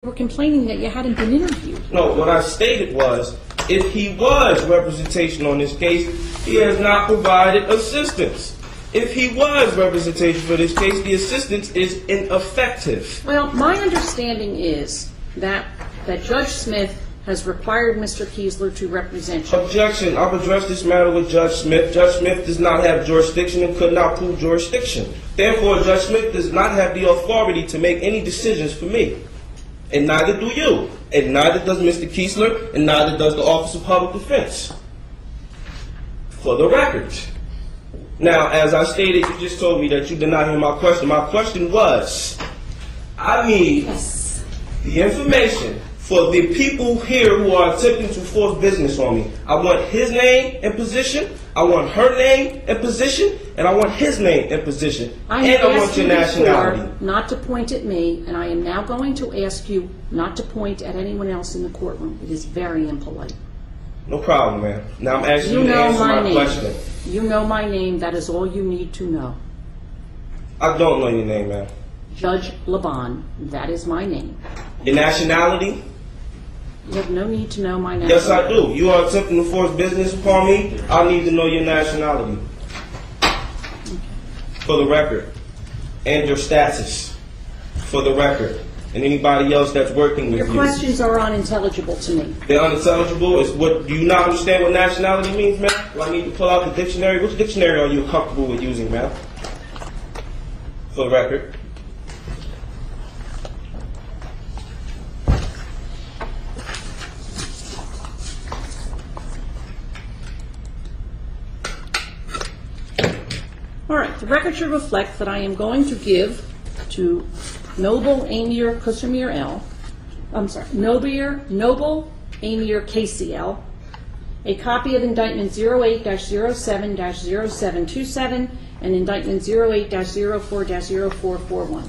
were complaining that you hadn't been interviewed. No, what I stated was, if he was representation on this case, he has not provided assistance. If he was representation for this case, the assistance is ineffective. Well, my understanding is that Judge Smith has required Mr. Keesler to represent you. Objection. I've addressed this matter with Judge Smith. Judge Smith does not have jurisdiction and could not prove jurisdiction. Therefore, Judge Smith does not have the authority to make any decisions for me. And neither do you. And neither does Mr. Keesler, and neither does the Office of Public Defense. For the record. Now, as I stated, you just told me that you did not hear my question. My question was, I need the information for the people here who are attempting to force business on me. I want his name and position, I want her name and position, and I want his name and position. And I want your nationality. Not to point at me, and I am now going to ask you not to point at anyone else in the courtroom. It is very impolite. No problem, ma'am. Now I'm asking you to answer my question. You know my name. That is all you need to know. I don't know your name, ma'am. Judge Laban. That is my name. Your nationality? You have no need to know my nationality. Yes, I do. You are attempting to force business upon me. I need to know your nationality. For the record. And your status. For the record. And anybody else that's working with you. Your questions are unintelligible to me. They're unintelligible? Do you not understand what nationality means, ma'am? Do I need to pull out the dictionary? Which dictionary are you comfortable with using, ma'am? For the record. All right. The record should reflect that I am going to give to Noble Aemer K.C. a copy of indictment 08-07-0727 and indictment 08-04-0441.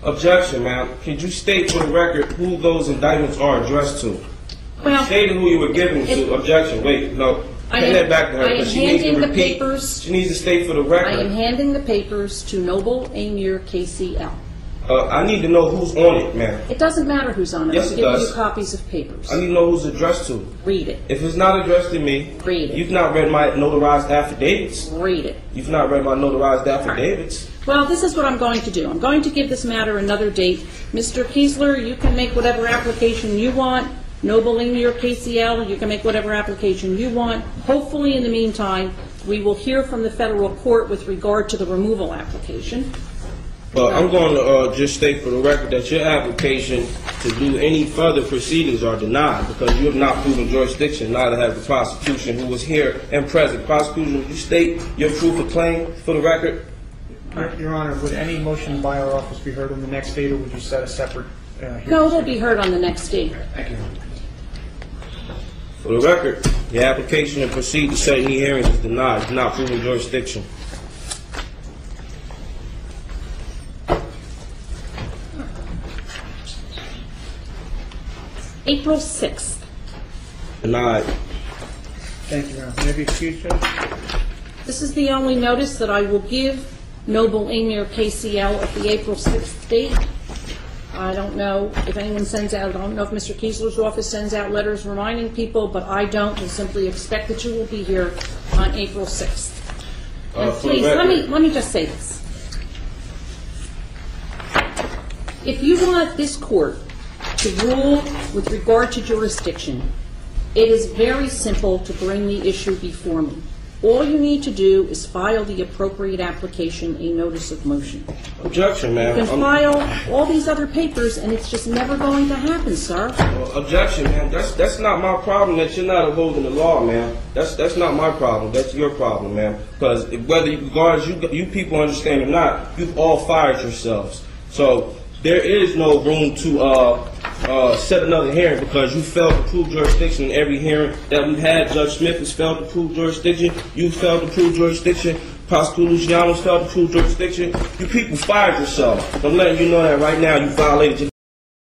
Objection, ma'am. Could you state for the record who those indictments are addressed to? Well, stated who you were giving to. Objection. Wait, no. Hand that back to her because she needs to repeat. She needs to state for the record. I am handing the papers to Noble Aemer K.C. I need to know who's on it, ma'am. It doesn't matter who's on it. Yes, I'm giving you copies of papers. I need to know who's addressed to. Read it. If it's not addressed to me, read it. You've not read my notarized affidavits. Read it. You've not read my notarized affidavits. Right. Well, this is what I'm going to do. I'm going to give this matter another date. Mr. Keesler, you can make whatever application you want. Noble Aemer KCL, you can make whatever application you want. Hopefully, in the meantime, we will hear from the federal court with regard to the removal application. Well, I'm going to just state for the record that your application to do any further proceedings are denied because you have not proven jurisdiction, neither has the prosecution who was here and present. Prosecution, would you state your proof of claim for the record? Your Honor, would any motion by our office be heard on the next date, or would you set a separate hearing? No, it will be heard on the next date. Thank you. For the record, your application to proceed to set any hearings is denied. It's not proven jurisdiction. April 6th. Denied. Thank you, Your Honor. May I be excused, Judge? This is the only notice that I will give Noble Aemer KCL at the April 6th date. I don't know if anyone sends out, I don't know if Mr. Keesler's office sends out letters reminding people, but I don't. I simply expect that you will be here on April 6th. And please, let me just say this. If you want this court to rule with regard to jurisdiction, it is very simple to bring the issue before me. All you need to do is file the appropriate application, a notice of motion. Objection, ma'am. You can file all these other papers, and it's just never going to happen, sir. Objection, ma'am. That's not my problem that you're not upholding the law, ma'am. That's not my problem. That's your problem, ma'am. Because whether you people understand or not, you've all fired yourselves. So there is no room to set another hearing because you failed to prove jurisdiction in every hearing that we've had. Judge Smith has failed to prove jurisdiction. You failed to prove jurisdiction. Prosecutor Luciano's failed to prove jurisdiction. You people fired yourself. I'm letting you know that right now you violated your